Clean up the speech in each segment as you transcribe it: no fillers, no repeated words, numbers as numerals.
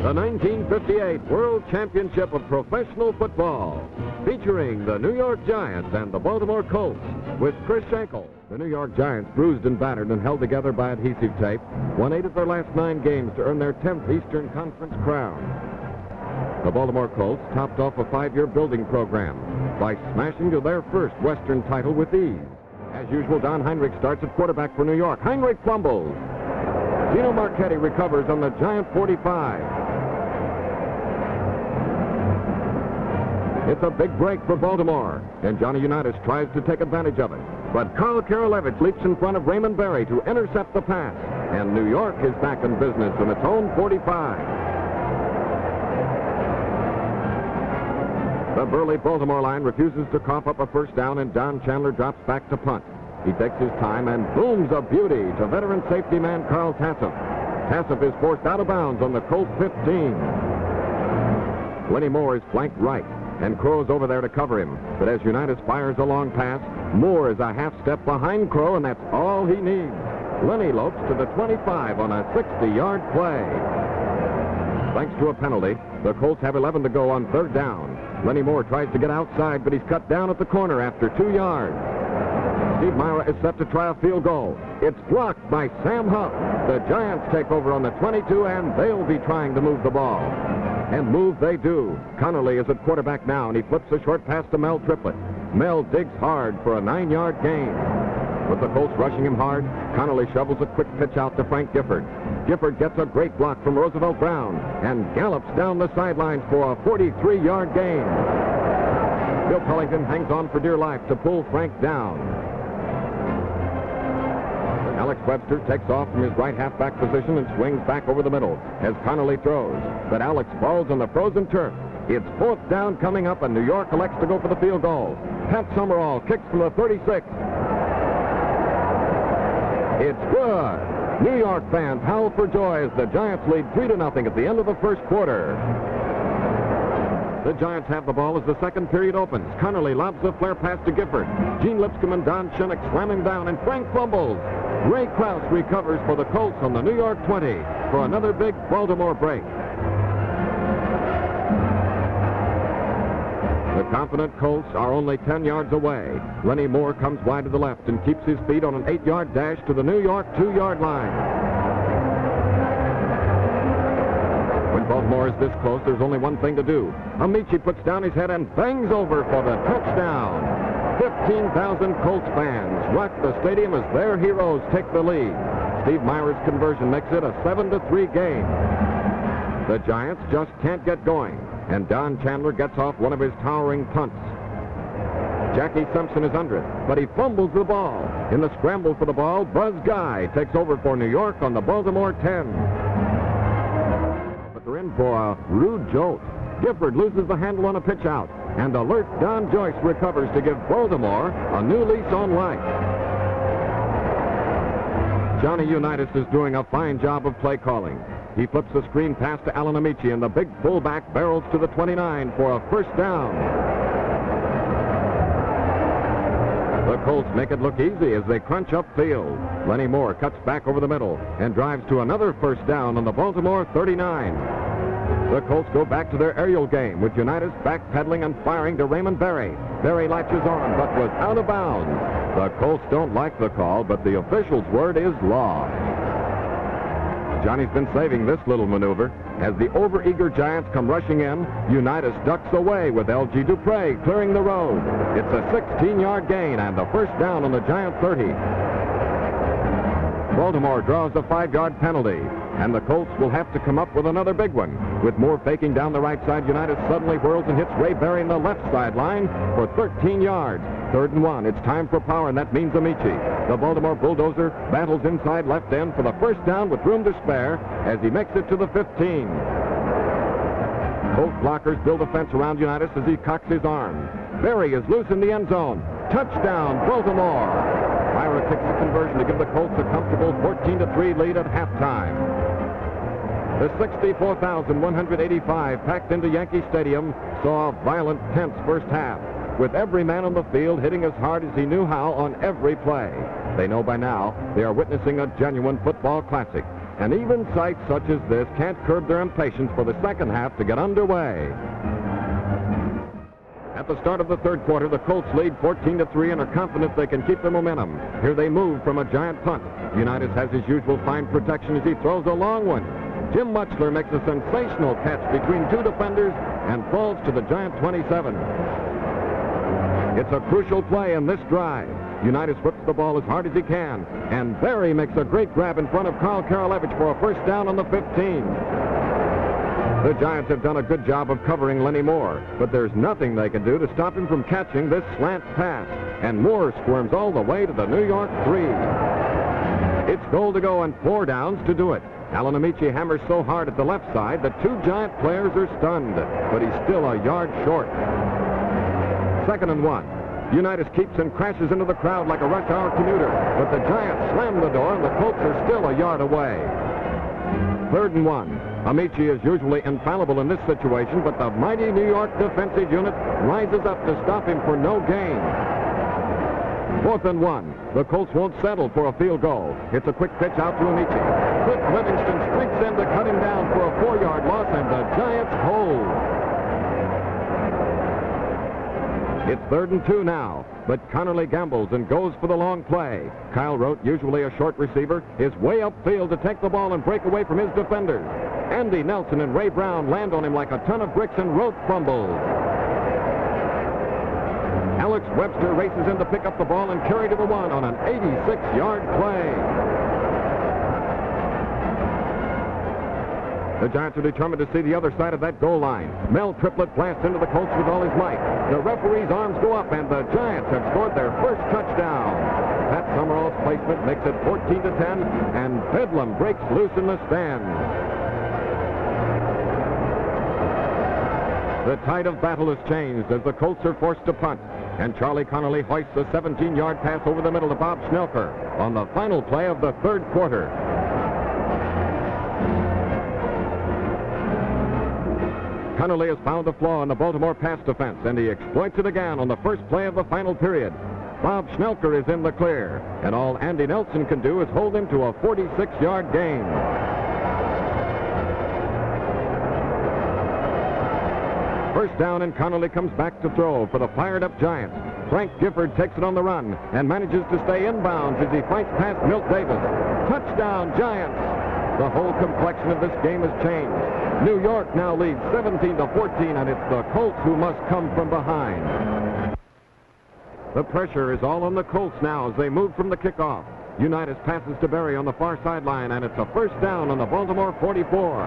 the 1958 World Championship of Professional Football, featuring the New York Giants and the Baltimore Colts, with Chris Schenkel. The New York Giants, bruised and battered and held together by adhesive tape, won 8 of their last 9 games to earn their 10th Eastern Conference crown. The Baltimore Colts topped off a 5-year building program by smashing to their first Western title with ease. As usual, Don Heinrich starts at quarterback for New York. Heinrich fumbles. Gino Marchetti recovers on the Giant 45. It's a big break for Baltimore, and Johnny Unitas tries to take advantage of it. But Carl Karolevich leaps in front of Raymond Berry to intercept the pass, and New York is back in business in its own 45. The burly Baltimore line refuses to cough up a first down, and Don Chandler drops back to punt. He takes his time and booms a beauty to veteran safety man Carl Tassif. Tassif is forced out of bounds on the Colt 15. Lenny Moore is flanked right, and Crow's over there to cover him. But as Unitas fires a long pass, Moore is a half step behind Crow, and that's all he needs. Lenny lopes to the 25 on a 60-yard play. Thanks to a penalty, the Colts have 11 to go on 3rd down. Lenny Moore tries to get outside, but he's cut down at the corner after 2 yards. Steve Myra is set to try a field goal. It's blocked by Sam Huff. The Giants take over on the 22, and they'll be trying to move the ball. And move they do. Connolly is at quarterback now, and he flips a short pass to Mel Triplett. Mel digs hard for a 9-yard gain. With the Colts rushing him hard, Connolly shovels a quick pitch out to Frank Gifford. Gifford gets a great block from Roosevelt Brown and gallops down the sidelines for a 43-yard gain. Bill Pellington hangs on for dear life to pull Frank down. Alex Webster takes off from his right halfback position and swings back over the middle as Connolly throws. But Alex falls on the frozen turf. It's 4th down coming up, and New York elects to go for the field goal. Pat Summerall kicks from the 36. It's good. New York fans howl for joy as the Giants lead 3-0 at the end of the first quarter. The Giants have the ball as the second period opens. Connolly lobs the flare pass to Gifford. Gene Lipscomb and Don Shinnick slam him down, and Frank fumbles. Ray Krause recovers for the Colts on the New York 20 for another big Baltimore break. The confident Colts are only 10 yards away. Lenny Moore comes wide to the left and keeps his feet on an 8-yard dash to the New York 2-yard line. When Baltimore is this close, there's only one thing to do. Amici puts down his head and bangs over for the touchdown. 15,000 Colts fans rock the stadium as their heroes take the lead. Steve Myra's conversion makes it a 7-3 game. The Giants just can't get going, and Don Chandler gets off one of his towering punts. Jackie Simpson is under it, but he fumbles the ball. In the scramble for the ball, Buzz Guy takes over for New York on the Baltimore 10. But they're in for a rude jolt. Gifford loses the handle on a pitch out, and alert Don Joyce recovers to give Baltimore a new lease on life. Johnny Unitas is doing a fine job of play calling. He flips the screen pass to Alan Amici, and the big fullback barrels to the 29 for a first down. The Colts make it look easy as they crunch upfield. Lenny Moore cuts back over the middle and drives to another first down on the Baltimore 39. The Colts go back to their aerial game with Unitas backpedaling and firing to Raymond Berry. Berry latches on but was out of bounds. The Colts don't like the call, but the official's word is law. Johnny's been saving this little maneuver. As the overeager Giants come rushing in, Unitas ducks away with L.G. Dupre clearing the road. It's a 16-yard gain and the first down on the Giant 30. Baltimore draws a 5-yard penalty, and the Colts will have to come up with another big one. With Moore faking down the right side, Unitas suddenly whirls and hits Ray Berry in the left sideline for 13 yards. 3rd and 1. It's time for power, and that means Amici. The Baltimore bulldozer battles inside left end for the first down with room to spare as he makes it to the 15. Both blockers build a fence around Unitas as he cocks his arm. Berry is loose in the end zone. Touchdown, Baltimore. Myra kicks the conversion to give the Colts a comfortable 14-3 lead at halftime. The 64,185 packed into Yankee Stadium saw a violent, tense first half, with every man on the field hitting as hard as he knew how on every play. They know by now they are witnessing a genuine football classic. and even sights such as this can't curb their impatience for the second half to get underway. At the start of the third quarter, the Colts lead 14-3 and are confident they can keep the momentum. Here they move from a giant punt. Unitas has his usual fine protection as he throws a long one. Jim Mutchler makes a sensational catch between two defenders and falls to the giant 27. It's a crucial play in this drive. Unitas whips the ball as hard as he can, and Barry makes a great grab in front of Carl Karalevich for a first down on the 15. The Giants have done a good job of covering Lenny Moore, but there's nothing they can do to stop him from catching this slant pass, and Moore squirms all the way to the New York 3. It's goal to go and 4 downs to do it. Alan Amici hammers so hard at the left side that two Giant players are stunned, but he's still a yard short. 2nd and 1. Unitas keeps and crashes into the crowd like a rush hour commuter, but the Giants slam the door and the Colts are still a yard away. 3rd and 1. Amici is usually infallible in this situation, but the mighty New York defensive unit rises up to stop him for no gain. 4th and 1. The Colts won't settle for a field goal. It's a quick pitch out to Amici. Cliff Livingston streaks in to cut him down for a 4-yard loss, and the Giants hold. It's 3rd and 2 now, but Connerly gambles and goes for the long play. Kyle Rote, usually a short receiver, is way upfield to take the ball and break away from his defenders. Andy Nelson and Ray Brown land on him like a ton of bricks, and Rote fumbles. Alex Webster races in to pick up the ball and carry to the 1 on an 86-yard play. The Giants are determined to see the other side of that goal line. Mel Triplett blasts into the Colts with all his might. The referee's arms go up, and the Giants have scored their first touchdown. Pat Summerall's placement makes it 14-10, and Bedlam breaks loose in the stands. The tide of battle has changed as the Colts are forced to punt, and Charlie Connerly hoists a 17-yard pass over the middle to Bob Schnelker on the final play of the third quarter. Connerly has found a flaw in the Baltimore pass defense, and he exploits it again on the first play of the final period. Bob Schnelker is in the clear, and all Andy Nelson can do is hold him to a 46-yard gain. First down, and Connerly comes back to throw for the fired-up Giants. Frank Gifford takes it on the run and manages to stay inbounds as he fights past Milt Davis. Touchdown, Giants! The whole complexion of this game has changed. New York now leads 17-14, and it's the Colts who must come from behind. The pressure is all on the Colts now as they move from the kickoff. Unitas passes to Berry on the far sideline, and it's a first down on the Baltimore 44.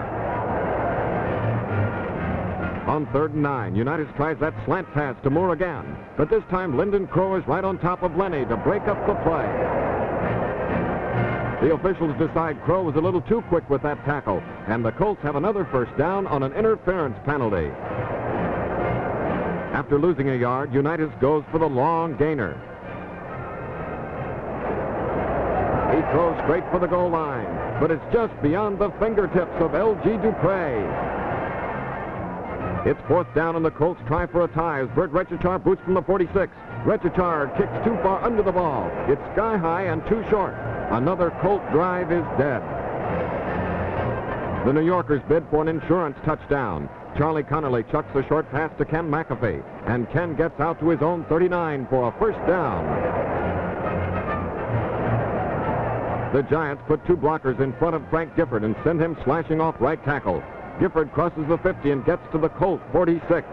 On 3rd and 9, Unitas tries that slant pass to Moore again, but this time Lyndon Crow is right on top of Lenny to break up the play. The officials decide Crow was a little too quick with that tackle, and the Colts have another first down on an interference penalty. After losing a yard, Unitas goes for the long gainer. He throws straight for the goal line, but it's just beyond the fingertips of L.G. Dupre. It's 4th down, and the Colts try for a tie as Bert Retchachar boots from the 46. Retchachar kicks too far under the ball. It's sky high and too short. Another Colt drive is dead. The New Yorkers bid for an insurance touchdown. Charlie Connerly chucks a short pass to Ken McAfee, and Ken gets out to his own 39 for a first down. The Giants put two blockers in front of Frank Gifford and send him slashing off right tackle. Gifford crosses the 50 and gets to the Colt 46.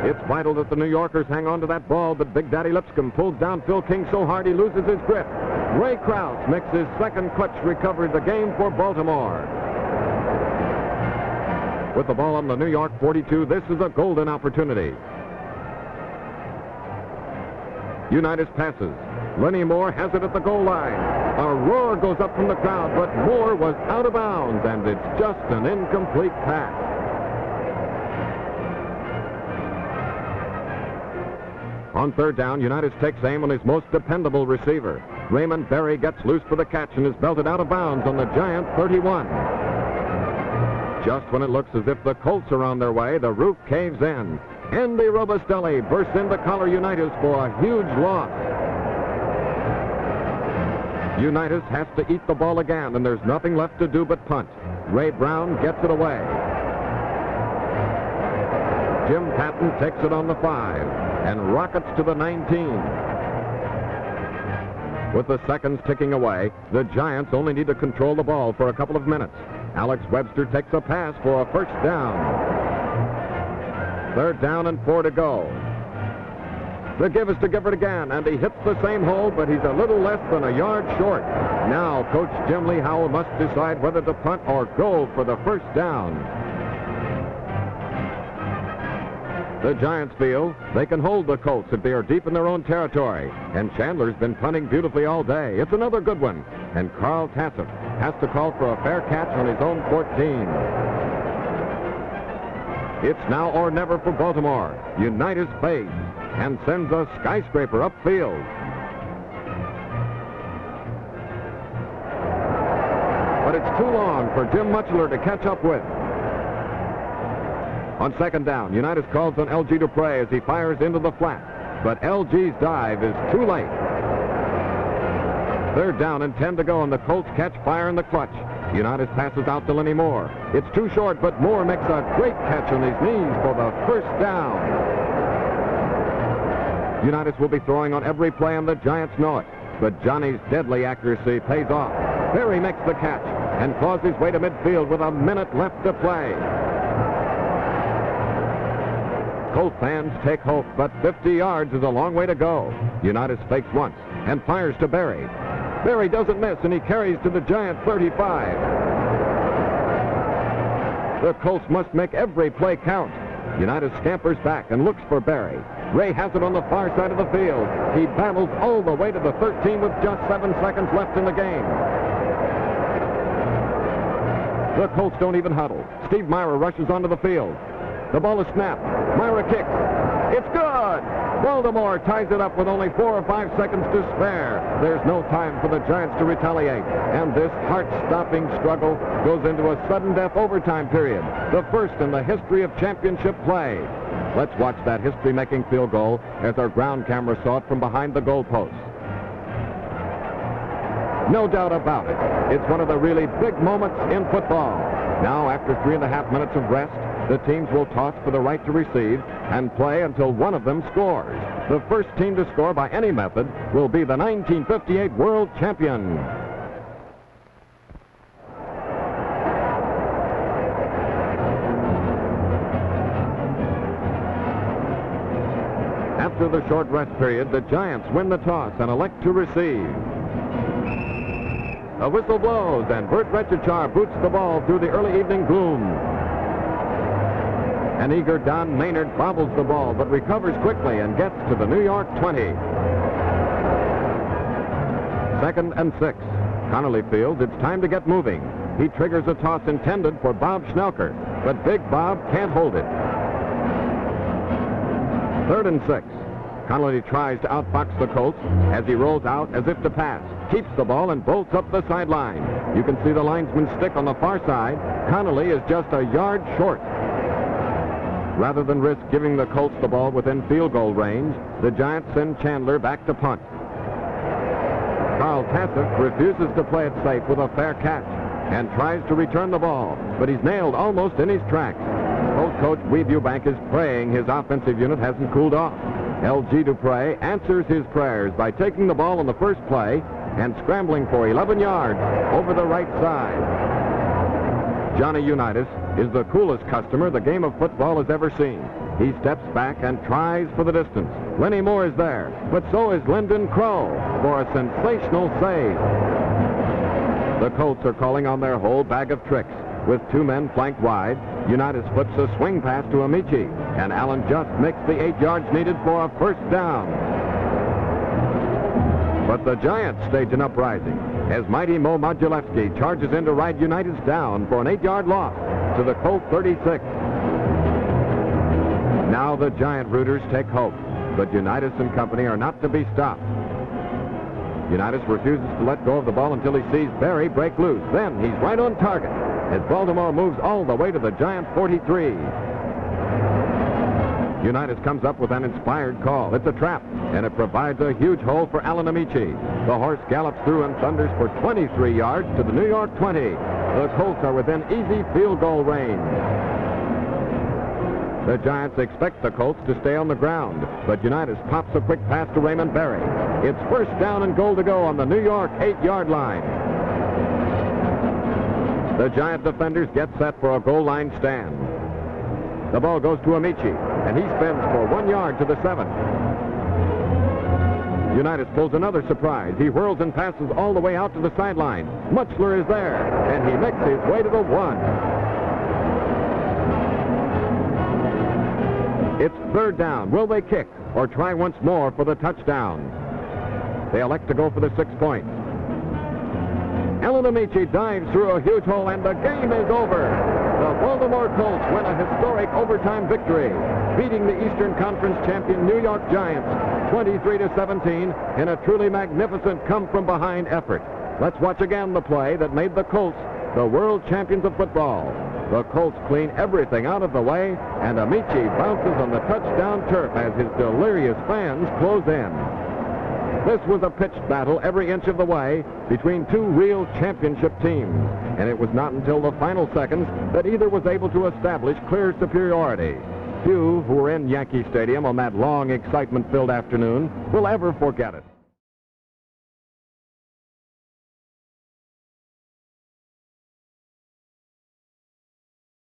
It's vital that the New Yorkers hang on to that ball, but Big Daddy Lipscomb pulls down Phil King so hard he loses his grip. Ray Krause makes his second clutch recovery of the game for Baltimore. With the ball on the New York 42, this is a golden opportunity. Unitas passes. Lenny Moore has it at the goal line. A roar goes up from the crowd, but Moore was out of bounds, and it's just an incomplete pass. On 3rd down, Unitas takes aim on his most dependable receiver. Raymond Berry gets loose for the catch and is belted out of bounds on the Giant 31. Just when it looks as if the Colts are on their way, the roof caves in. Andy Robustelli bursts into collar Unitas for a huge loss. Unitas has to eat the ball again, and there's nothing left to do but punt. Ray Brown gets it away. Jim Patton takes it on the 5 and rockets to the 19. With the seconds ticking away, the Giants only need to control the ball for a couple of minutes. Alex Webster takes a pass for a first down. 3rd down and 4 to go. The give is to Gifford again, and he hits the same hole, but he's a little less than a yard short. Now Coach Jim Lee Howell must decide whether to punt or go for the first down. The Giants feel they can hold the Colts if they are deep in their own territory, and Chandler's been punting beautifully all day. It's another good one, and Carl Tassif has to call for a fair catch on his own 14. It's now or never for Baltimore. Unitas fades and sends a skyscraper upfield. But it's too long for Jim Mutchler to catch up with. On 2nd down, Unitas calls on L.G. Dupre as he fires into the flat, but L.G.'s dive is too late. 3rd down and 10 to go, and the Colts catch fire in the clutch. Unitas passes out to Lenny Moore. It's too short, but Moore makes a great catch on his knees for the first down. Unitas will be throwing on every play, and the Giants know it. But Johnny's deadly accuracy pays off. Berry makes the catch and claws his way to midfield with a minute left to play. Colt fans take hope, but 50 yards is a long way to go. Unitas fakes once and fires to Berry. Berry doesn't miss, and he carries to the Giant 35. The Colts must make every play count. Unitas scampers back and looks for Berry. Ray has it on the far side of the field. He battles all the way to the 13 with just 7 seconds left in the game. The Colts don't even huddle. Steve Myra rushes onto the field. The ball is snapped. Myra kicks. It's good! Baltimore ties it up with only 4 or 5 seconds to spare. There's no time for the Giants to retaliate, and this heart-stopping struggle goes into a sudden death overtime period, the first in the history of championship play. Let's watch that history-making field goal as our ground camera saw it from behind the goalpost. No doubt about it, it's one of the really big moments in football. Now, after 3.5 minutes of rest, the teams will toss for the right to receive and play until one of them scores. The first team to score by any method will be the 1958 world champion. After the short rest period, the Giants win the toss and elect to receive. A whistle blows, and Bert Retchachar boots the ball through the early evening gloom. An eager Don Maynard bobbles the ball, but recovers quickly and gets to the New York 20. 2nd and 6. Connolly Field, it's time to get moving. He triggers a toss intended for Bob Schnelker, but Big Bob can't hold it. 3rd and 6. Connolly tries to outfox the Colts as he rolls out as if to pass, keeps the ball and bolts up the sideline. You can see the linesman's stick on the far side. Connolly is just a yard short. Rather than risk giving the Colts the ball within field goal range, the Giants send Chandler back to punt. Carl Tassif refuses to play it safe with a fair catch and tries to return the ball, but he's nailed almost in his tracks. Colts coach Weed Eubank is praying his offensive unit hasn't cooled off. L.G. Dupre answers his prayers by taking the ball on the first play and scrambling for 11 yards over the right side. Johnny Unitas is the coolest customer the game of football has ever seen. He steps back and tries for the distance. Lenny Moore is there, but so is Lyndon Crow for a sensational save. The Colts are calling on their whole bag of tricks. With 2 men flanked wide, Unitas flips a swing pass to Amici, and Allen just makes the 8 yards needed for a first down. But the Giants stage an uprising as mighty Mo Modulewski charges in to ride Unitas down for an 8-yard loss to the Colt 36. Now the Giant rooters take hope, but Unitas and company are not to be stopped. Unitas refuses to let go of the ball until he sees Berry break loose. Then he's right on target as Baltimore moves all the way to the Giant 43. Unitas comes up with an inspired call. It's a trap, and it provides a huge hole for Alan Amici. The horse gallops through and thunders for 23 yards to the New York 20. The Colts are within easy field goal range. The Giants expect the Colts to stay on the ground, but Unitas pops a quick pass to Raymond Berry. It's first down and goal to go on the New York 8-yard line. The Giant defenders get set for a goal line stand. The ball goes to Amici, and he spins for 1 yard to the 7. Unitas pulls another surprise. He whirls and passes all the way out to the sideline. Mutchler is there, and he makes his way to the 1. It's third down. Will they kick or try once more for the touchdown? They elect to go for the 6 points. Alan Amici dives through a huge hole, and the game is over. The Baltimore Colts win a historic overtime victory, beating the Eastern Conference champion New York Giants 23-17 in a truly magnificent come-from-behind effort. Let's watch again the play that made the Colts the world champions of football. The Colts clean everything out of the way, and Amici bounces on the touchdown turf as his delirious fans close in. This was a pitched battle every inch of the way between two real championship teams, and it was not until the final seconds that either was able to establish clear superiority. Few who were in Yankee Stadium on that long, excitement-filled afternoon will ever forget it.